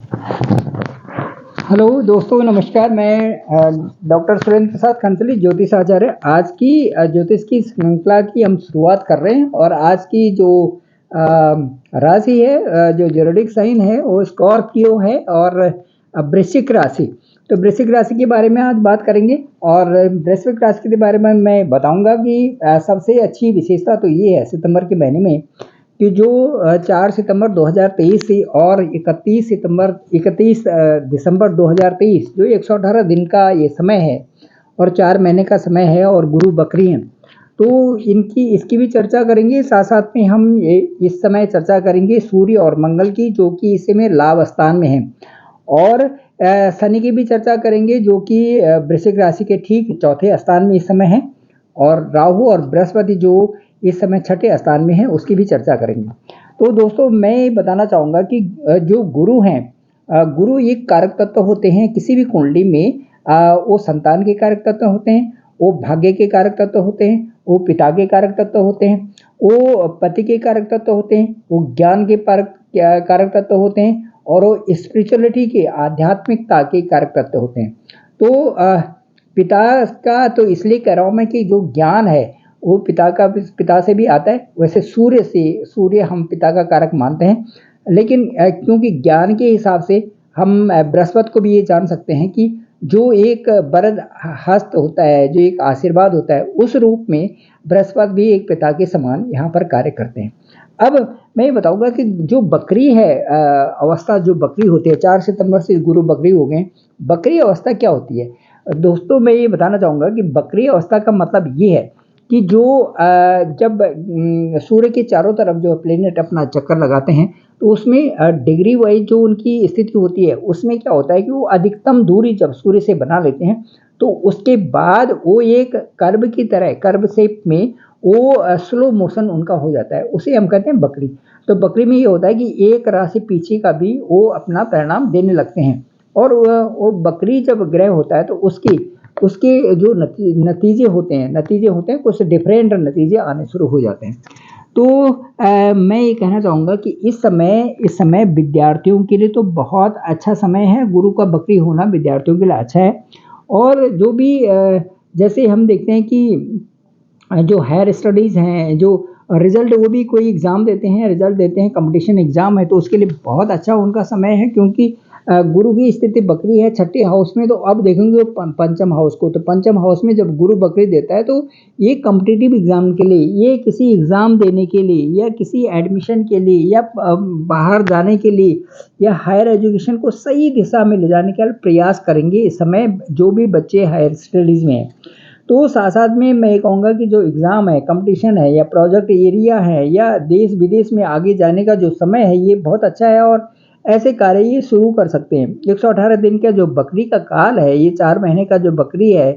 Hello दोस्तों, नमस्कार। मैं डॉक्टर सुरेंद्र प्रसाद खंसली, ज्योतिष आचार्य। आज की ज्योतिष की श्रृंखला की हम शुरुआत कर रहे हैं। और आज की जो अ, राशि है, जो ज़ोडिएक साइन है, वो स्कॉर्पियो है और वृश्चिक राशि। तो वृश्चिक राशि के बारे में आज बात करेंगे। और वृश्चिक राशि के बारे में मैं बताऊंगा कि सबसे अच्छी विशेषता तो ये है सितंबर के महीने में कि जो 4 सितंबर 2023 से और 31 दिसंबर 2023, जो 118 दिन का ये समय है और 4 महीने का समय है, और गुरु बकरी हैं। तो इसकी भी चर्चा करेंगे। साथ साथ में हम ये इस समय चर्चा करेंगे सूर्य और मंगल की, जो कि इस समय लाभ स्थान में है। और शनि की भी चर्चा करेंगे, जो कि वृश्चिक राशि के ठीक चौथे स्थान में इस समय है। और राहु और बृहस्पति जो इस समय छठे स्थान में है, उसकी भी चर्चा करेंगे। तो दोस्तों, मैं बताना चाहूँगा कि जो गुरु हैं, गुरु एक कारक तत्व होते हैं किसी भी कुंडली में। वो संतान के कारक तत्व होते हैं, वो भाग्य के कारक तत्व होते हैं, वो पिता के कारक तत्व होते हैं, वो पति के कारक तत्व होते हैं, वो ज्ञान के कारक तत्व होते हैं, और वो स्पिरिचुअलिटी के, आध्यात्मिकता के कारक तत्व होते हैं। तो पिता का तो इसलिए कह रहा हूँ मैं कि जो ज्ञान है वो पिता से भी आता है। वैसे सूर्य हम पिता का कारक मानते हैं, लेकिन क्योंकि ज्ञान के हिसाब से हम बृहस्पति को भी ये जान सकते हैं कि जो एक वरद हस्त होता है, जो एक आशीर्वाद होता है, उस रूप में बृहस्पति भी एक पिता के समान यहाँ पर कार्य करते हैं। अब मैं ये बताऊंगा कि जो बकरी है, अवस्था जो बकरी होती है, 4 सितंबर से गुरु बकरी हो गए। बकरी अवस्था क्या होती है दोस्तों? मैं ये बताना चाहूँगा कि बकरी अवस्था का मतलब ये है कि जो जब सूर्य के चारों तरफ जो प्लेनेट अपना चक्कर लगाते हैं, तो उसमें डिग्री वाइज जो उनकी स्थिति होती है, उसमें क्या होता है कि वो अधिकतम दूरी जब सूर्य से बना लेते हैं, तो उसके बाद वो एक कर्व की तरह, कर्व शेप में वो स्लो मोशन उनका हो जाता है। उसे हम कहते हैं बकरी। तो बकरी में ये होता है कि एक राशि पीछे का भी वो अपना परिणाम देने लगते हैं। और वो बकरी जब ग्रह होता है, तो उसके उसके जो नतीजे होते हैं, कुछ डिफरेंट नतीजे आने शुरू हो जाते हैं। तो मैं ये कहना चाहूँगा कि इस समय विद्यार्थियों के लिए तो बहुत अच्छा समय है। गुरु का बकरी होना विद्यार्थियों के लिए अच्छा है। और जो भी जैसे हम देखते हैं कि जो हायर स्टडीज़ हैं, जो रिज़ल्ट, वो भी कोई एग्ज़ाम देते हैं, रिज़ल्ट देते हैं, कंपटीशन एग्ज़ाम है, तो उसके लिए बहुत अच्छा उनका समय है। क्योंकि गुरु की स्थिति बकरी है छठे हाउस में। तो अब देखेंगे पंचम हाउस को, तो पंचम हाउस में जब गुरु बकरी देता है, तो ये कॉम्पिटिटिव एग्ज़ाम के लिए, ये किसी एग्ज़ाम देने के लिए, या किसी एडमिशन के लिए, या बाहर जाने के लिए, या हायर एजुकेशन को सही दिशा में ले जाने का प्रयास करेंगे इस समय जो भी बच्चे हायर स्टडीज़ में हैं। तो साथ साथ में मैं ये कहूँगा कि जो एग्ज़ाम है, कंपटीशन है, या प्रोजेक्ट एरिया है, या देश विदेश में आगे जाने का जो समय है, ये बहुत अच्छा है। और ऐसे कार्य ये शुरू कर सकते हैं। 118 दिन का जो बकरी का काल है, ये 4 महीने का जो बकरी है,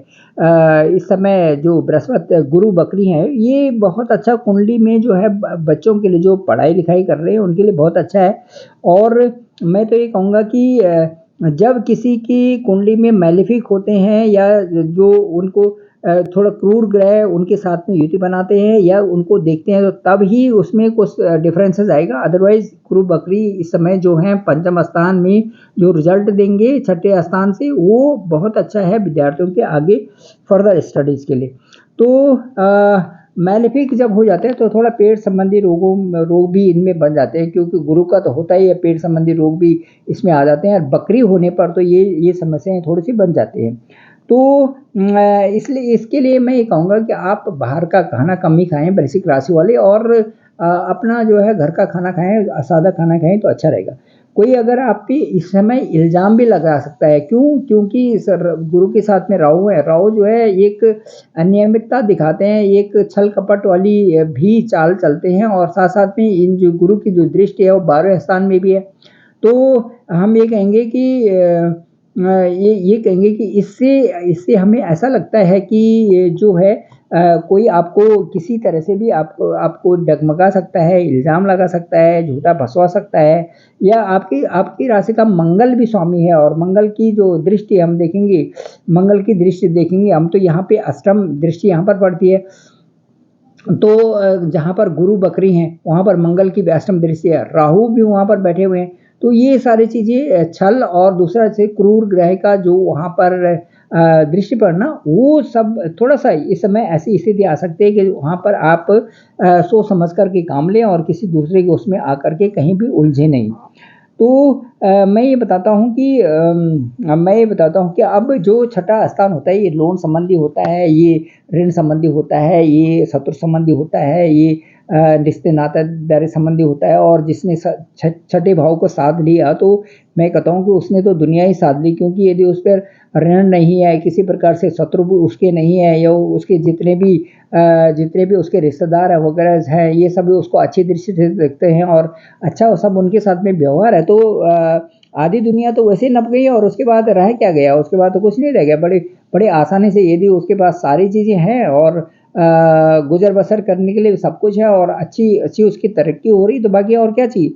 इस समय जो बृहस्पति गुरु बकरी है, ये बहुत अच्छा कुंडली में जो है बच्चों के लिए जो पढ़ाई लिखाई कर रहे हैं उनके लिए बहुत अच्छा है। और मैं तो ये कहूँगा कि जब किसी की कुंडली में मैलेफिक होते हैं, या जो उनको थोड़ा क्रूर ग्रह उनके साथ में युति बनाते हैं, या उनको देखते हैं, तो तब ही उसमें कुछ डिफरेंसेस आएगा। अदरवाइज गुरु बकरी इस समय जो है पंचम स्थान में जो रिजल्ट देंगे छठे स्थान से, वो बहुत अच्छा है विद्यार्थियों के आगे फर्दर स्टडीज़ के लिए। तो मैलेफिक जब हो जाते हैं, तो थोड़ा पेट संबंधी रोग भी इनमें बन जाते हैं, क्योंकि गुरु का तो होता ही है, पेट संबंधी रोग भी इसमें आ जाते हैं। और बकरी होने पर तो ये समस्याएं थोड़ी सी बन जाती हैं। तो इसलिए इसके लिए मैं ये कहूँगा कि आप बाहर का खाना कम ही खाएँ, वृश्चिक राशि वाले, और अपना जो है घर का खाना खाएँ, सादा खाना खाएँ, तो अच्छा रहेगा। कोई अगर आप पे इस समय इल्ज़ाम भी लगा सकता है, क्यों? क्योंकि सर गुरु के साथ में राहु है। राहु जो है एक अनियमितता दिखाते हैं, एक छल कपट वाली भी चाल चलते हैं। और साथ साथ में इन जो गुरु की जो दृष्टि है, वो 12वें स्थान में भी है। तो हम ये कहेंगे कि ये कहेंगे कि इससे हमें ऐसा लगता है कि ये जो है कोई आपको किसी तरह से भी आपको आपको डगमगा सकता है, इल्ज़ाम लगा सकता है, झूठा फँसवा सकता है। या आपकी आपकी राशि का मंगल भी स्वामी है, और मंगल की जो दृष्टि हम देखेंगे, मंगल की दृष्टि देखेंगे हम, तो यहाँ पे अष्टम दृष्टि यहाँ पर पड़ती है। तो जहाँ पर गुरु बकरी हैं, वहाँ पर मंगल की भी अष्टम दृष्टि है, राहु भी वहाँ पर बैठे हुए हैं। तो ये सारी चीज़ें छल और दूसरा से क्रूर ग्रह का जो वहाँ पर दृष्टि पड़ना, वो सब थोड़ा-सा इस समय ऐसी स्थिति आ सकती है कि वहाँ पर आप सोच समझ कर के काम लें और किसी दूसरे के उसमें आकर के कहीं भी उलझे नहीं। तो मैं ये बताता हूँ कि अब जो छठा स्थान होता है, ये लोन संबंधी होता है, ये ऋण संबंधी होता है, ये शत्रु संबंधी होता है, ये रिश्ते नातेदारी संबंधी होता है और जिसने छठे भाव को साध लिया, तो मैं कहता हूँ कि उसने तो दुनिया ही साध ली, क्योंकि यदि उस पर ऋण नहीं है, किसी प्रकार से शत्रु भी उसके नहीं है, या उसके जितने भी उसके रिश्तेदार है वगैरह हैं, ये सब उसको अच्छी दृष्टि से देखते हैं और अच्छा सब उनके साथ में व्यवहार है, तो आधी दुनिया तो वैसे ही नप गई और उसके बाद रह क्या गया? उसके बाद तो कुछ नहीं रह गया। बड़े बड़े आसानी से यदि उसके पास सारी चीज़ें हैं और गुज़र बसर करने के लिए सब कुछ है और अच्छी अच्छी उसकी तरक्की हो रही, तो बाकी और क्या चाहिए?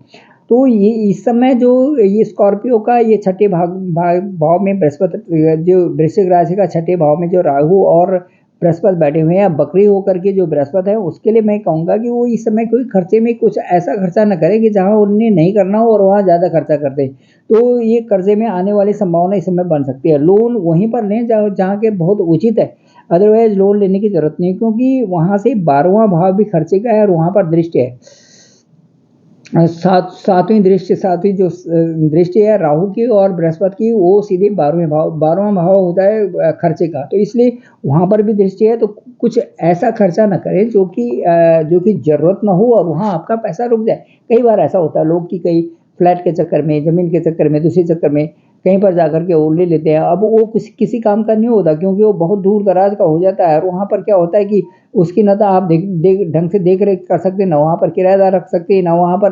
तो ये इस समय जो ये स्कॉर्पियो का ये छठे भाव में बृहस्पति, जो वृश्चिक राशि का छठे भाव में जो राहु और बृहस्पति बैठे हुए हैं, बकरी होकर के जो बृहस्पति है, उसके लिए मैं कहूँगा कि वो इस समय कोई खर्चे में कुछ ऐसा खर्चा ना करे कि जहाँ उन्हें नहीं करना हो और वहाँ ज़्यादा खर्चा कर दें। तो ये कर्जे में आने वाली संभावना इस समय बन सकती है। लोन वहीं पर लें जहाँ जहाँ के बहुत उचित है, अदरवाइज़ लोन लेने की ज़रूरत नहीं है, क्योंकि वहाँ से 12वाँ भाव भी खर्चे का है और वहाँ पर दृष्टि है। सातवीं जो दृष्टि है राहु की और बृहस्पति की, वो सीधे 12वां भाव होता है खर्चे का, तो इसलिए वहाँ पर भी दृष्टि है, तो कुछ ऐसा खर्चा ना करें जो कि ज़रूरत ना हो और वहाँ आपका पैसा रुक जाए। कई बार ऐसा होता है लोग कि कई फ्लैट के चक्कर में, ज़मीन के चक्कर में, दूसरे चक्कर में कहीं पर जाकर के वो ले लेते हैं। अब वो किसी काम का नहीं होता, क्योंकि वो बहुत दूर-दराज का हो जाता है और वहाँ पर क्या होता है कि उसकी ना तो आप देख ढंग से देख-रेख कर सकते हैं, ना वहाँ पर किराएदार रख सकते हैं, ना वहाँ पर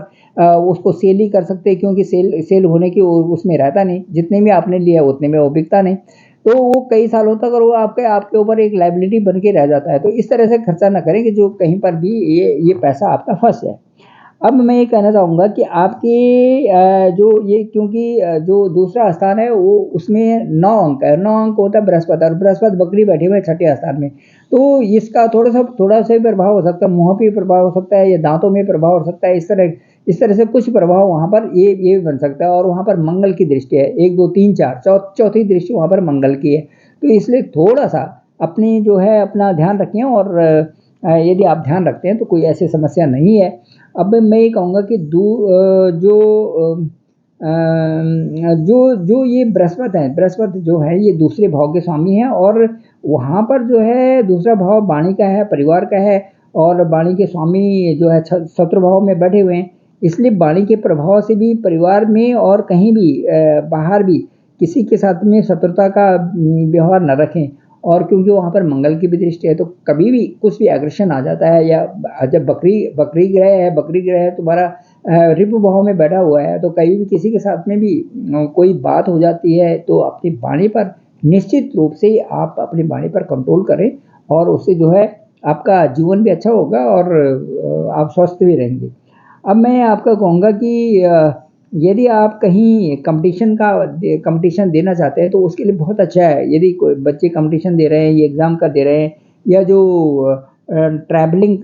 उसको सेल ही कर सकते हैं, क्योंकि सेल होने की उसमें रहता नहीं, जितने में आपने लिया उतने में वो बिकता नहीं। तो वो कई सालों तक और वो आपके ऊपर एक लायबिलिटी बन के रह जाता है। तो इस तरह से खर्चा ना करें कि जो कहीं पर भी ये पैसा आपका फँस जाए। अब मैं ये कहना चाहूँगा कि आपके जो ये, क्योंकि जो दूसरा स्थान है वो उसमें 9 अंक है, 9 अंक होता है बृहस्पति, और बृहस्पति बकरी बैठे हुए हैं छठे स्थान में। तो इसका थोड़ा-सा ही प्रभाव हो सकता है, मुँह पे प्रभाव हो सकता है या दाँतों में प्रभाव हो सकता है, इस तरह से कुछ प्रभाव वहाँ पर ये भी बन सकता है और वहाँ पर मंगल की दृष्टि है, 1, 2, 3, 4 चौथी दृष्टि वहाँ पर मंगल की है। तो इसलिए थोड़ा-सा अपनी जो है अपना ध्यान रखें और यदि आप ध्यान रखते हैं तो कोई ऐसी समस्या नहीं है। अब मैं ये कहूँगा कि जो ये बृहस्पति जो है ये दूसरे भाव के स्वामी हैं और वहाँ पर जो है दूसरा भाव वाणी का है, परिवार का है और वाणी के स्वामी जो है शत्रु भाव में बैठे हुए हैं। इसलिए वाणी के प्रभाव से भी परिवार में और कहीं भी बाहर भी किसी के साथ में शत्रुता का व्यवहार न रखें। और क्योंकि वहाँ पर मंगल की भी दृष्टि है, तो कभी भी कुछ भी एग्रेशन आ जाता है, या जब बकरी ग्रह है तुम्हारा ऋभु भाव में बैठा हुआ है, तो कहीं भी किसी के साथ में भी कोई बात हो जाती है, तो अपनी वाणी पर निश्चित रूप से आप अपनी वाणी पर कंट्रोल करें और उससे जो है आपका जीवन भी अच्छा होगा और आप स्वस्थ भी रहेंगे। अब मैं आपका कहूँगा कि यदि आप कहीं कंपटीशन देना चाहते हैं, तो उसके लिए बहुत अच्छा है। यदि कोई बच्चे कंपटीशन दे रहे हैं, ये एग्ज़ाम का दे रहे हैं, या जो ट्रैवलिंग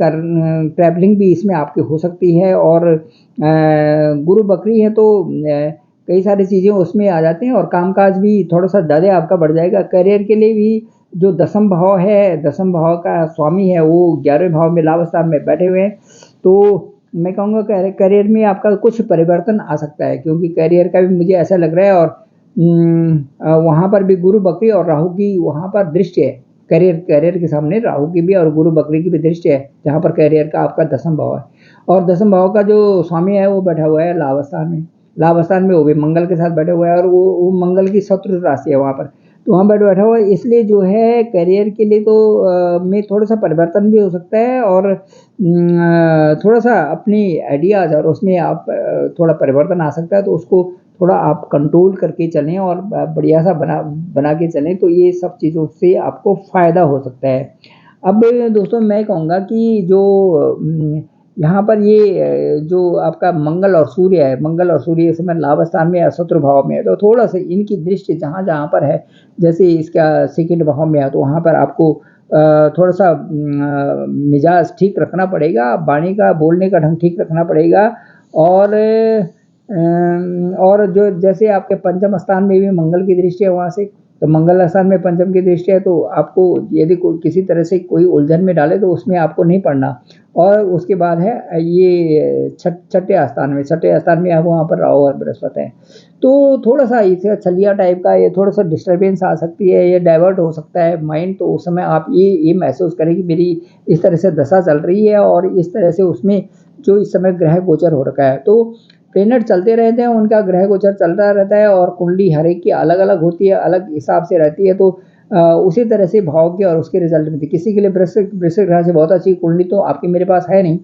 भी इसमें आपकी हो सकती है और गुरु बकरी है, तो कई सारी चीज़ें उसमें आ जाती हैं और कामकाज भी थोड़ा-सा ज़्यादा आपका बढ़ जाएगा। करियर के लिए भी जो दसम भाव है, दसम भाव का स्वामी है, वो 11वें भाव में लाभ स्थान में बैठे हुए हैं। तो मैं कहूँगा करियर में आपका कुछ परिवर्तन आ सकता है, क्योंकि करियर का भी मुझे ऐसा लग रहा है और वहाँ पर भी गुरु बकरी और राहु की वहाँ पर दृष्टि है। करियर के सामने राहु की भी और गुरु बकरी की भी दृष्टि है, जहाँ पर करियर का आपका दसम भाव है और दसम भाव का जो स्वामी है वो बैठा हुआ है लाभ स्थान में। लाभ स्थान में वो भी मंगल के साथ बैठा हुआ है और वो मंगल की शत्रु राशि है वहाँ पर। तो वहाँ पर बैठा हुआ है, इसलिए जो है करियर के लिए तो में थोड़ा-सा परिवर्तन भी हो सकता है और थोड़ा-सा अपनी आइडियाज़ और उसमें आप थोड़ा परिवर्तन आ सकता है, तो उसको थोड़ा आप कंट्रोल करके चलें और बढ़िया सा बना के चलें, तो ये सब चीज़ों से आपको फ़ायदा हो सकता है। अब दोस्तों मैं कहूँगा कि जो यहाँ पर ये जो आपका मंगल और सूर्य इस समय लाभ स्थान में या शत्रु भाव में है, तो थोड़ा-सा इनकी दृष्टि जहाँ-जहाँ पर है, जैसे इसका सेकंड भाव में है, तो वहाँ पर आपको थोड़ा-सा मिजाज ठीक रखना पड़ेगा, वाणी का बोलने का ढंग ठीक रखना पड़ेगा और और जो जैसे आपके पंचम स्थान में भी मंगल की दृष्टि है वहाँ से, तो मंगल स्थान में पंचम की दृष्टि है, तो आपको यदि कोई किसी तरह से कोई उलझन में डाले तो उसमें आपको नहीं पड़ना। और उसके बाद है ये छठे स्थान में आप वहाँ पर राहु और बृहस्पति है, तो थोड़ा सा इसे छलिया टाइप का, ये थोड़ा सा डिस्टर्बेंस आ सकती है, ये डाइवर्ट हो सकता है माइंड। तो उस समय आप ये महसूस करें कि मेरी इस तरह से दशा चल रही है और इस तरह से उसमें जो इस समय ग्रह गोचर हो रखा है, तो प्लेनेट चलते रहते हैं, उनका ग्रह गोचर चलता रहता है और कुंडली हर एक की अलग अलग होती है, अलग हिसाब से रहती है। तो उसी तरह से भाव की और उसके रिजल्ट मिलती है। किसी के लिए वृश्चिक राशि बहुत अच्छी कुंडली तो आपकी मेरे पास है नहीं,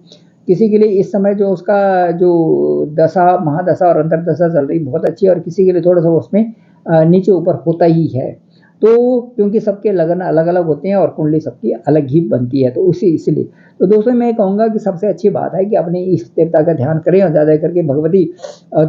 किसी के लिए इस समय जो उसका जो दशा महादशा और अंतरदशा चल रही बहुत अच्छी है, और किसी के लिए थोड़ा सा उसमें नीचे ऊपर होता ही है। तो क्योंकि सबके लगन अलग अलग होते हैं और कुंडली सबकी अलग ही बनती है, तो उसी इसलिए तो दोस्तों मैं कहूँगा कि सबसे अच्छी बात है कि अपने इष्ट देवता का ध्यान करें और ज़्यादा करके भगवती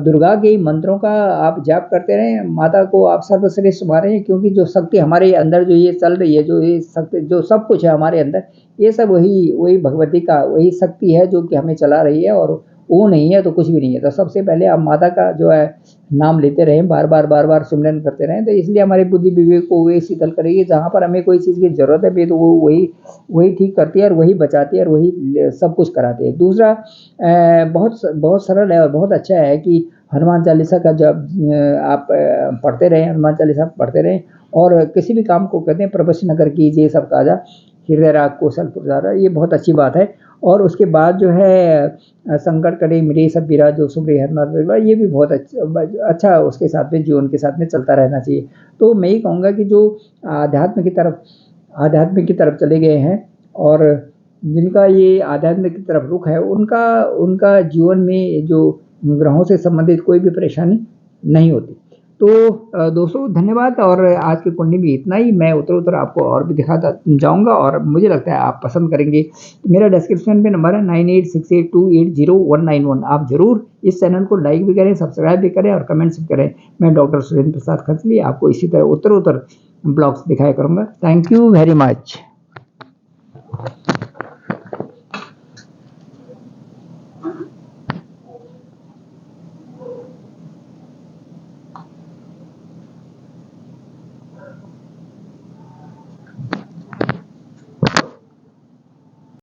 दुर्गा के मंत्रों का आप जाप करते रहें, माता को आप सर्वश्रेष्ठ मानें, क्योंकि जो शक्ति हमारे अंदर जो ये चल रही है, जो ये शक्ति जो सब कुछ है हमारे अंदर, ये सब वही भगवती का वही शक्ति है जो कि हमें चला रही है, और वो नहीं है तो कुछ भी नहीं है। तो सबसे पहले आप माता का जो है नाम लेते रहें, बार बार सिमरन करते रहें, तो इसलिए हमारी बुद्धि विवेक को वही शीतल करेगी। जहाँ पर हमें कोई चीज़ की जरूरत है तो वो वही ठीक करती है और वही बचाती है और वही सब कुछ कराती है। दूसरा बहुत सरल है और बहुत अच्छा है कि हनुमान चालीसा का जब आप पढ़ते रहें, हनुमान चालीसा पढ़ते रहें, और किसी भी काम को कहते हैं प्रवचन नगर कीजिए सब काजा, हृदय राग कौशल पुरजारा, ये बहुत अच्छी बात है। और उसके बाद जो है संकट कटे मिटे सब पीरा जो सुमरे हनुमान, ये भी बहुत अच्छा उसके साथ में जीवन के साथ में चलता रहना चाहिए। तो मैं ये कहूँगा कि जो आध्यात्म की तरफ चले गए हैं और जिनका ये आध्यात्म की तरफ रुख है, उनका उनका जीवन में जो ग्रहों से संबंधित कोई भी परेशानी नहीं होती। तो दोस्तों धन्यवाद, और आज की कुंडली में इतना ही। मैं उत्तर आपको और भी दिखाता जाऊंगा और मुझे लगता है आप पसंद करेंगे। तो मेरा डिस्क्रिप्शन पे नंबर है 9868280191। आप जरूर इस चैनल को लाइक भी करें, सब्सक्राइब भी करें और कमेंट्स भी करें। मैं डॉक्टर सुरेंद्र प्रसाद खंसली आपको इसी तरह उत्तर ब्लॉग्स दिखाया करूँगा। Thank you very much.